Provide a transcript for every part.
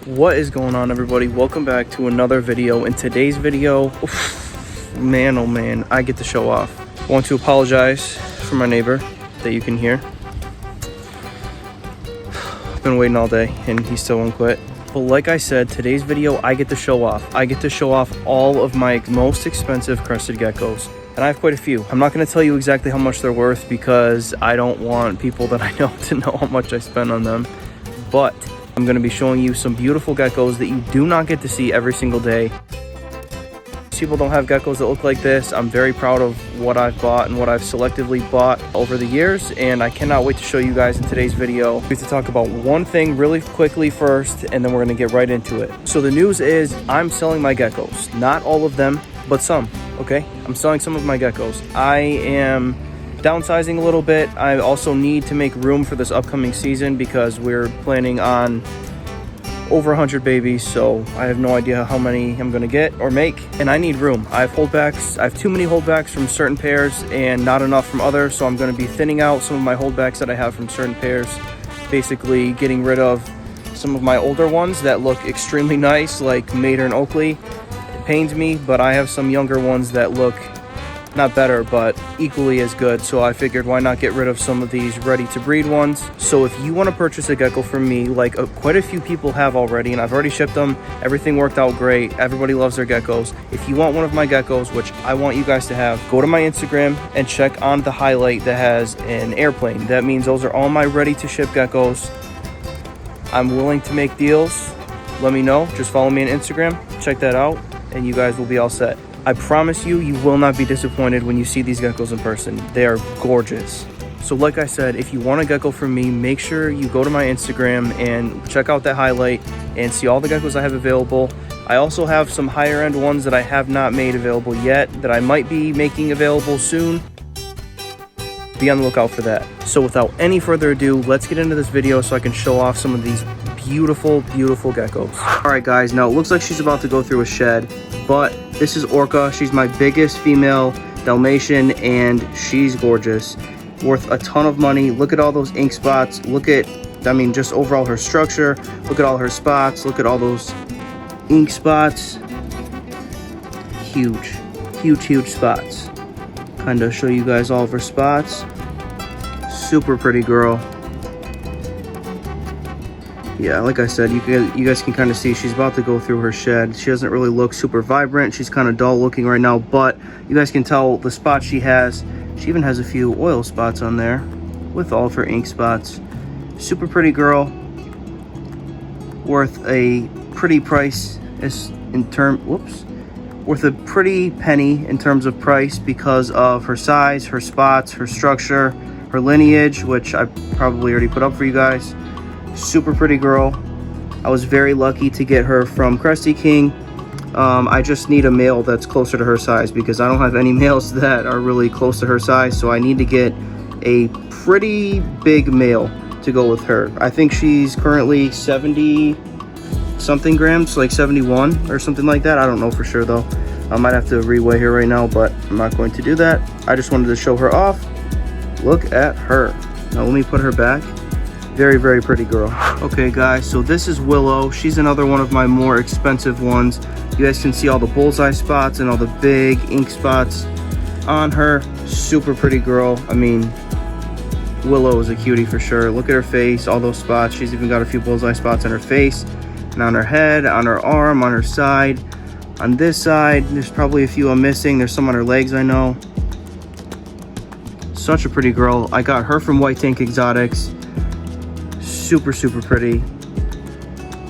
What is going on, everybody? Welcome back to another video. In today's video, man oh man, I get to show off. I want to apologize for my neighbor that you can hear. I've been waiting all day and he still won't quit. But like I said, today's video, I get to show off. I get to show off all of my most expensive crested geckos. And I have quite a few. I'm not going to tell you exactly how much they're worth because I don't want people that I know to know how much I spend on them. But I'm going to be showing you some beautiful geckos that you do not get to see every single day. People don't have geckos that look like this. I'm very proud of what I've bought and what I've selectively bought over the years, and I cannot wait to show you guys in today's video. We have to talk about one thing really quickly first, and then we're going to get right into it. So the news is I'm selling my geckos. Not all of them, but some. Okay, I'm selling some of my geckos. I am downsizing a little bit. I also need to make room for this upcoming season because we're planning on over 100 babies, so I have no idea how many I'm gonna get or make, and I need room. I have holdbacks. I have too many holdbacks from certain pairs and not enough from others, so I'm gonna be thinning out some of my holdbacks that I have from certain pairs, basically getting rid of some of my older ones that look extremely nice, like Mater and Oakley. It pains me, but I have some younger ones that look not better, but equally as good. So I figured, why not get rid of some of these ready to breed ones? So if you want to purchase a gecko from me, like quite a few people have already, and I've already shipped them, everything worked out great, everybody loves their geckos. If you want one of my geckos, which I want you guys to have, go to my Instagram and check on the highlight that has an airplane. That means those are all my ready to ship geckos. I'm willing to make deals. Let me know. Just follow me on Instagram, check that out, and you guys will be all set. I promise you, you will not be disappointed when you see these geckos in person. They are gorgeous. So like I said, if you want a gecko from me, make sure you go to my Instagram and check out that highlight and see all the geckos I have available. I also have some higher end ones that I have not made available yet that I might be making available soon. Be on the lookout for that. So without any further ado, let's get into this video so I can show off some of these beautiful geckos. All right guys, now it looks like she's about to go through a shed, but this is Orca. She's my biggest female Dalmatian and she's gorgeous, worth a ton of money. Look at all those ink spots. Look at, I mean, just overall her structure. Look at all her spots. Look at all those ink spots. Huge spots. Kind of show you guys all of her spots. Super pretty girl. Yeah, like I said, you guys can kind of see she's about to go through her shed. She doesn't really look super vibrant. She's kind of dull looking right now, but you guys can tell the spots she has. She even has a few oil spots on there with all of her ink spots. Super pretty girl. Worth a pretty price worth a pretty penny in terms of price because of her size, her spots, her structure, her lineage, which I probably already put up for you guys. Super pretty girl. I was very lucky to get her from Crested King. I just need a male that's closer to her size because I don't have any males that are really close to her size, so I need to get a pretty big male to go with her. I think she's currently 70 something grams, like 71 or something like that. I don't know for sure though. I might have to reweigh her right now, but I'm not going to do that. I just wanted to show her off. Look at her. Now let me put her back. Very pretty girl. Okay guys, so this is Willow. She's another one of my more expensive ones. You guys can see all the bullseye spots and all the big ink spots on her. Super pretty girl. I mean, Willow is a cutie for sure. Look at her face, all those spots. She's even got a few bullseye spots on her face and on her head, on her arm, on her side. On this side, there's probably a few I'm missing. There's some on her legs, I know. Such a pretty girl. I got her from White Tank Exotics. Super pretty.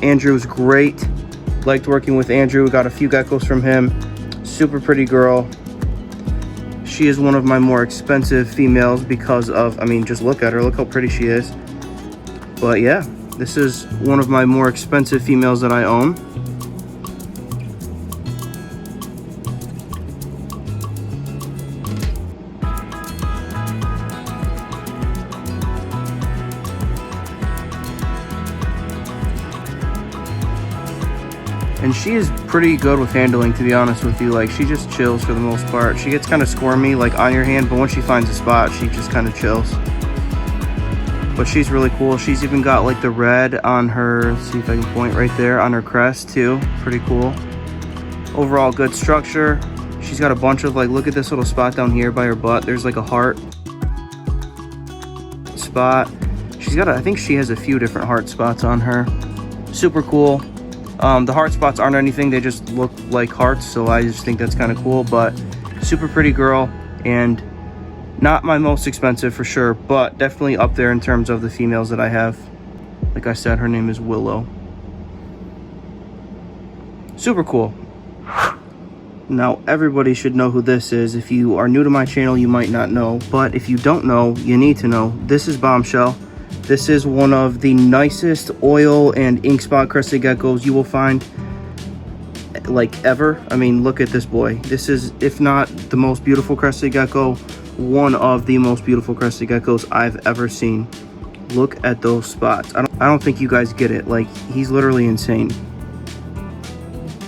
Andrew's great. Liked working with Andrew. Got a few geckos from him. Super pretty girl. She is one of my more expensive females because of, I mean, just look at her. Look how pretty she is. But yeah, this is one of my more expensive females that I own. And she is pretty good with handling, to be honest with you. Like, she just chills for the most part. She gets kind of squirmy, like on your hand, but once she finds a spot, she just kind of chills. but she's really cool. She's even got like the red on her, let's see if I can point right there, on her crest too. Pretty cool. Overall good structure. She's got a bunch of like, look at this little spot down here by her butt. There's like a heart spot. She's got I think she has a few different heart spots on her. Super cool. The heart spots aren't anything, they just look like hearts, so I just think that's kind of cool. But super pretty girl, and not my most expensive for sure, but definitely up there in terms of the females that I have. Like I said, her name is Willow. Super cool. Now everybody should know who this is. If you are new to my channel, you might not know, but if you don't know, you need to know. This is Bombshell. This is one of the nicest oil and ink spot crested geckos you will find like ever. I mean, look at this boy. This is, if not the most beautiful crested gecko, one of the most beautiful crested geckos I've ever seen. Look at those spots. I don't think you guys get it. Like, he's literally insane.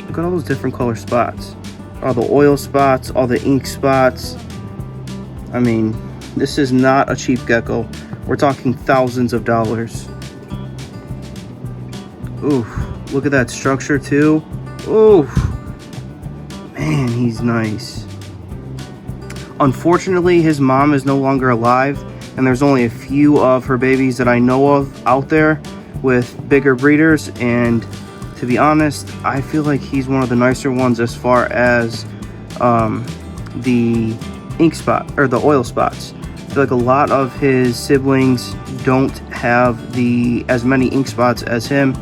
Look at all those different color spots. All the oil spots, all the ink spots. I mean, this is not a cheap gecko. We're talking thousands of dollars. Oof, look at that structure too. Oof, man, he's nice. Unfortunately, his mom is no longer alive, and there's only a few of her babies that I know of out there with bigger breeders, and to be honest, I feel like he's one of the nicer ones as far as the ink spot or the oil spots. I feel like a lot of his siblings don't have as many ink spots as him,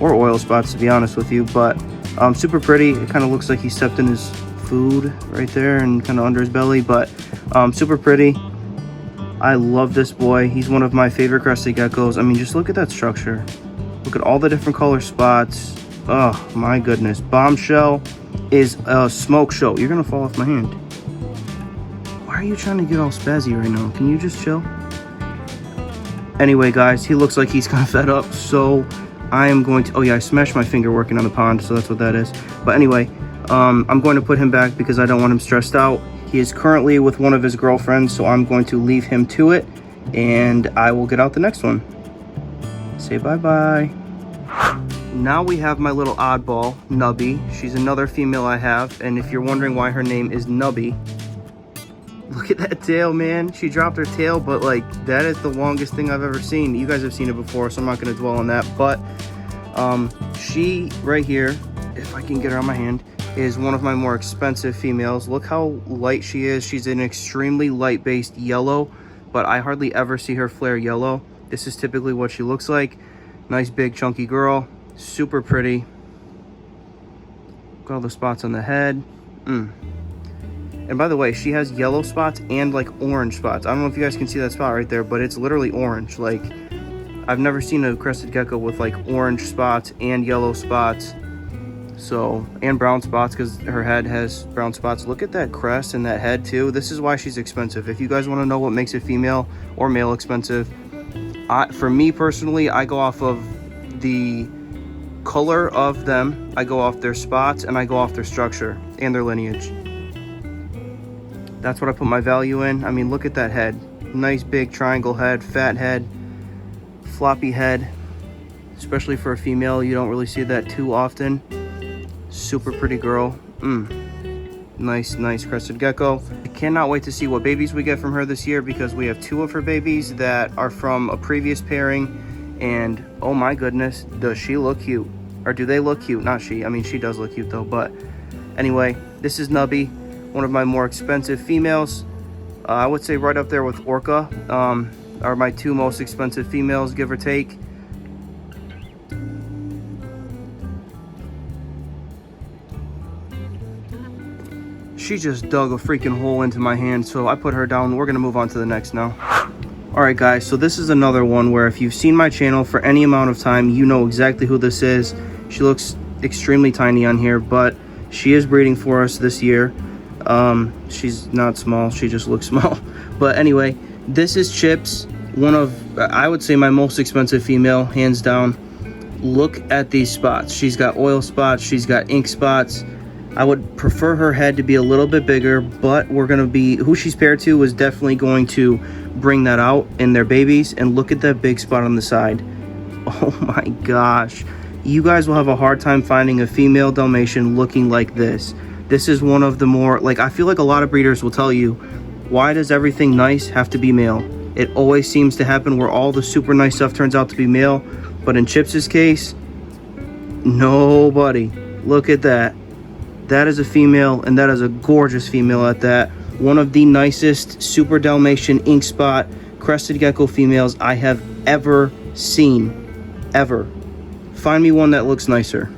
or oil spots, to be honest with you. But super pretty. It kind of looks like he stepped in his food right there and kind of under his belly, but super pretty. I love this boy. He's one of my favorite crested geckos. I mean, just look at that structure. Look at all the different color spots. Oh my goodness. Bombshell is a smoke show. You're gonna fall off my hand. Why are you trying to get all spazzy right now? Can you just chill? Anyway, guys, he looks like he's kind of fed up, so I am going to, oh yeah, I smashed my finger working on the pond, so that's what that is. But anyway, I'm going to put him back because I don't want him stressed out. He is currently with one of his girlfriends, so I'm going to leave him to it, and I will get out the next one. Say bye-bye. Now we have my little oddball, Nubby. She's another female I have, and if you're wondering why her name is Nubby, look at that tail, man. She dropped her tail, but like, that is the longest thing I've ever seen. You guys have seen it before, so I'm not going to dwell on that. But she right here, if I can get her on my hand, is one of my more expensive females. Look how light she is. She's an extremely light based yellow, but I hardly ever see her flare yellow. This is typically what she looks like. Nice big chunky girl, super pretty. Got all the spots on the head. And by the way, she has yellow spots and like orange spots. I don't know if you guys can see that spot right there, but it's literally orange. Like, I've never seen a crested gecko with like orange spots and yellow spots. So, and brown spots, because her head has brown spots. Look at that crest and that head too. This is why she's expensive. If you guys want to know what makes a female or male expensive, for me personally, I go off of the color of them. I go off their spots, and I go off their structure and their lineage. That's what I put my value in. I mean, look at that head. Nice big triangle head, fat head, floppy head. Especially for a female, you don't really see that too often. Super pretty girl. Nice crested gecko. I cannot wait to see what babies we get from her this year, because we have 2 of her babies that are from a previous pairing, and oh my goodness, does she look cute. Or do they look cute? Not she. I mean, she does look cute though. But anyway, this is Nubby, one of my more expensive females. I would say right up there with Orca are my 2 most expensive females, give or take. She just dug a freaking hole into my hand, so I put her down. We're gonna move on to the next now. All right, guys, so this is another one where if you've seen my channel for any amount of time, you know exactly who this is. She looks extremely tiny on here, but she is breeding for us this year. She's not small, she just looks small. But anyway, this is Chips, one of, I would say, my most expensive female, hands down. Look at these spots. She's got oil spots, she's got ink spots. I would prefer her head to be a little bit bigger, but we're gonna be, who she's paired to is definitely going to bring that out in their babies. And look at that big spot on the side. Oh my gosh. You guys will have a hard time finding a female Dalmatian looking like this. This is one of the more, like, I feel like a lot of breeders will tell you, why does everything nice have to be male? It always seems to happen where all the super nice stuff turns out to be male. But in Chips's case, nobody. Look at that. That is a female, and that is a gorgeous female at that. One of the nicest super Dalmatian ink spot crested gecko females I have ever seen. Ever. Find me one that looks nicer.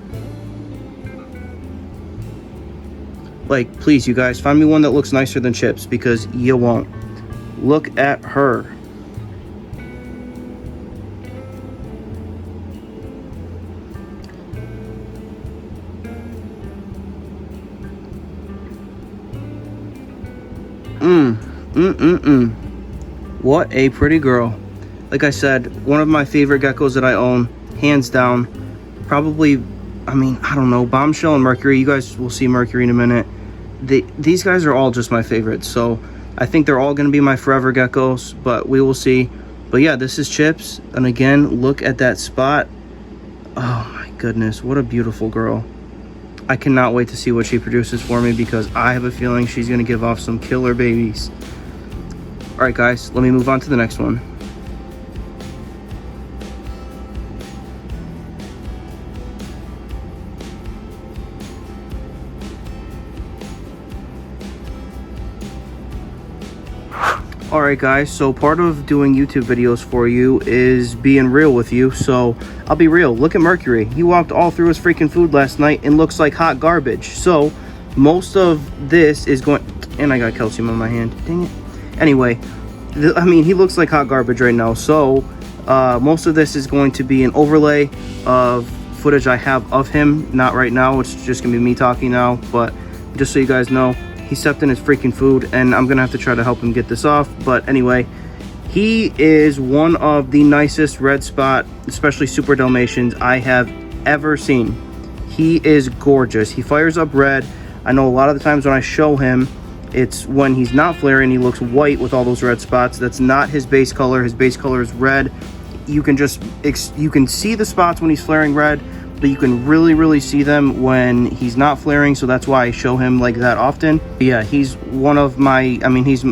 Like, please, you guys, find me one that looks nicer than Chips, because you won't. Look at her. What a pretty girl. Like I said, one of my favorite geckos that I own, hands down. Probably, I mean, I don't know, Bombshell and Mercury. You guys will see Mercury in a minute. These guys are all just my favorites, so I think they're all going to be my forever geckos, but we will see. But yeah, this is Chips, and again, look at that spot. Oh my goodness, what a beautiful girl. I cannot wait to see what she produces for me, because I have a feeling she's going to give off some killer babies. All right, guys, let me move on to the next one. Alright guys, so part of doing YouTube videos for you is being real with you, so I'll be real. Look at Mercury. He walked all through his freaking food last night and looks like hot garbage. So most of this is going, and I got calcium on my hand, dang it. Anyway, I mean, he looks like hot garbage right now, so most of this is going to be an overlay of footage I have of him. Not right now, it's just gonna be me talking now, but just so you guys know, he stepped in his freaking food, and I'm gonna have to try to help him get this off. But anyway, he is one of the nicest red spot, especially super Dalmatians, I have ever seen. He is gorgeous. He fires up red. I know a lot of the times when I show him, it's when he's not flaring, he looks white with all those red spots. That's not his base color. His base color is red. You can see the spots when he's flaring red, but you can really see them when he's not flaring, so that's why I show him like that often. But yeah, he's one of my, I mean, he's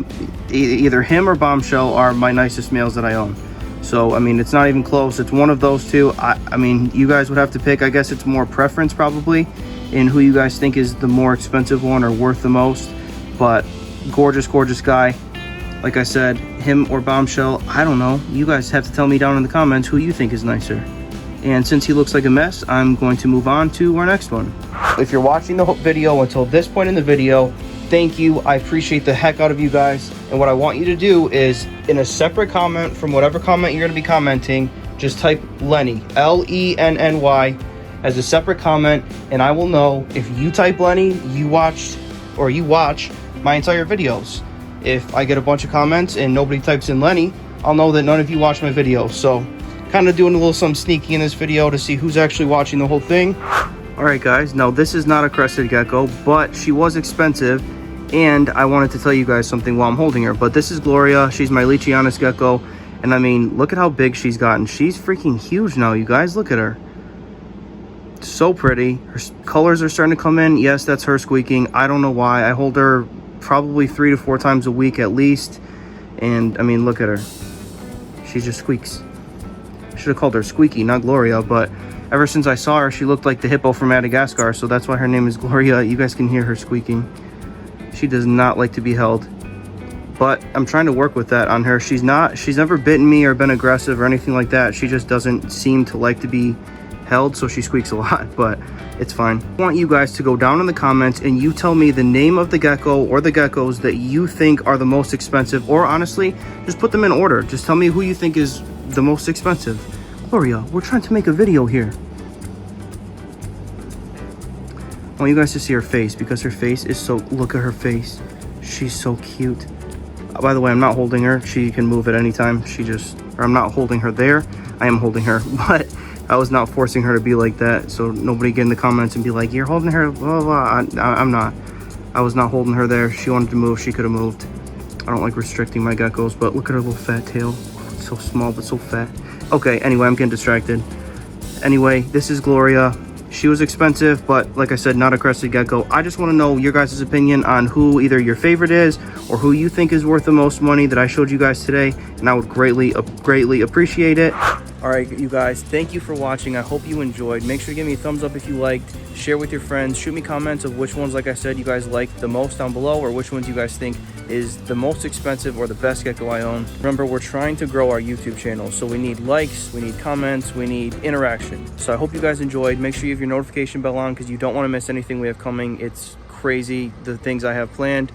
either him or Bombshell are my nicest males that I own. So I mean, it's not even close. It's one of those two. I mean, you guys would have to pick. I guess it's more preference probably in who you guys think is the more expensive one or worth the most. But gorgeous guy. Like I said, him or Bombshell, I don't know. You guys have to tell me down in the comments who you think is nicer. And since he looks like a mess, I'm going to move on to our next one. If you're watching the whole video until this point in the video, thank you. I appreciate the heck out of you guys. And what I want you to do is, in a separate comment from whatever comment you're going to be commenting, just type Lenny, L-E-N-N-Y, as a separate comment, and I will know if you type Lenny, you watch my entire videos. If I get a bunch of comments and nobody types in Lenny, I'll know that none of you watch my videos. So kind of doing a little something sneaky in this video to see who's actually watching the whole thing. All right guys, now this is not a crested gecko, but she was expensive, and I wanted to tell you guys something while I'm holding her. But this is Gloria. She's my Leachianus gecko, and I mean, look at how big she's gotten. She's freaking huge now, you guys. Look at her. So pretty. Her colors are starting to come in. Yes, that's her squeaking. I don't know why. I hold her probably 3 to 4 times a week at least, and I mean, look at her. She just squeaks. Should have called her Squeaky, not Gloria, but ever since I saw her, she looked like the hippo from Madagascar, so that's why her name is Gloria. You guys can hear her squeaking. She does not like to be held, but I'm trying to work with that on her. She's never bitten me or been aggressive or anything like that. She just doesn't seem to like to be held, so she squeaks a lot, but it's fine. I want you guys to go down in the comments and you tell me the name of the gecko or the geckos that you think are the most expensive, or honestly, just put them in order. Just tell me who you think is the most expensive. Gloria, we're trying to make a video here. I want you guys to see her face, because her face is so, look at her face. She's so cute. By the way, I'm not holding her. She can move at any time. Or I'm not holding her there. I am holding her, but I was not forcing her to be like that, so nobody get in the comments and be like, you're holding her, blah, blah, blah. I'm not. I was not holding her there. She wanted to move, she could have moved. I don't like restricting my geckos, but look at her little fat tail. It's so small, but so fat. Okay, anyway, I'm getting distracted. Anyway, this is Gloria. She was expensive, but like I said, not a crested gecko. I just want to know your guys' opinion on who either your favorite is or who you think is worth the most money that I showed you guys today, and I would greatly appreciate it. All right, you guys, thank you for watching. I hope you enjoyed. Make sure to give me a thumbs up if you liked. Share with your friends. Shoot me comments of which ones, like I said, you guys like the most down below, or which ones you guys think is the most expensive or the best gecko I own. Remember, we're trying to grow our YouTube channel, so we need likes, we need comments, we need interaction. So I hope you guys enjoyed. Make sure you have your notification bell on because you don't want to miss anything we have coming. It's crazy, the things I have planned.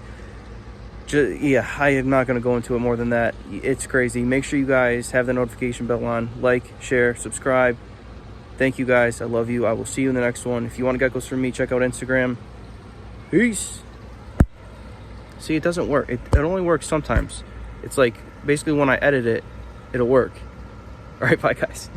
Yeah, I am not going to go into it more than that. It's crazy. Make sure you guys have the notification bell on. Like, share, subscribe. Thank you guys. I love you. I will see you in the next one. If you want geckos from me, check out Instagram. Peace. See, it doesn't work. It only works sometimes. It's like basically when I edit it, it'll work. All right, bye guys.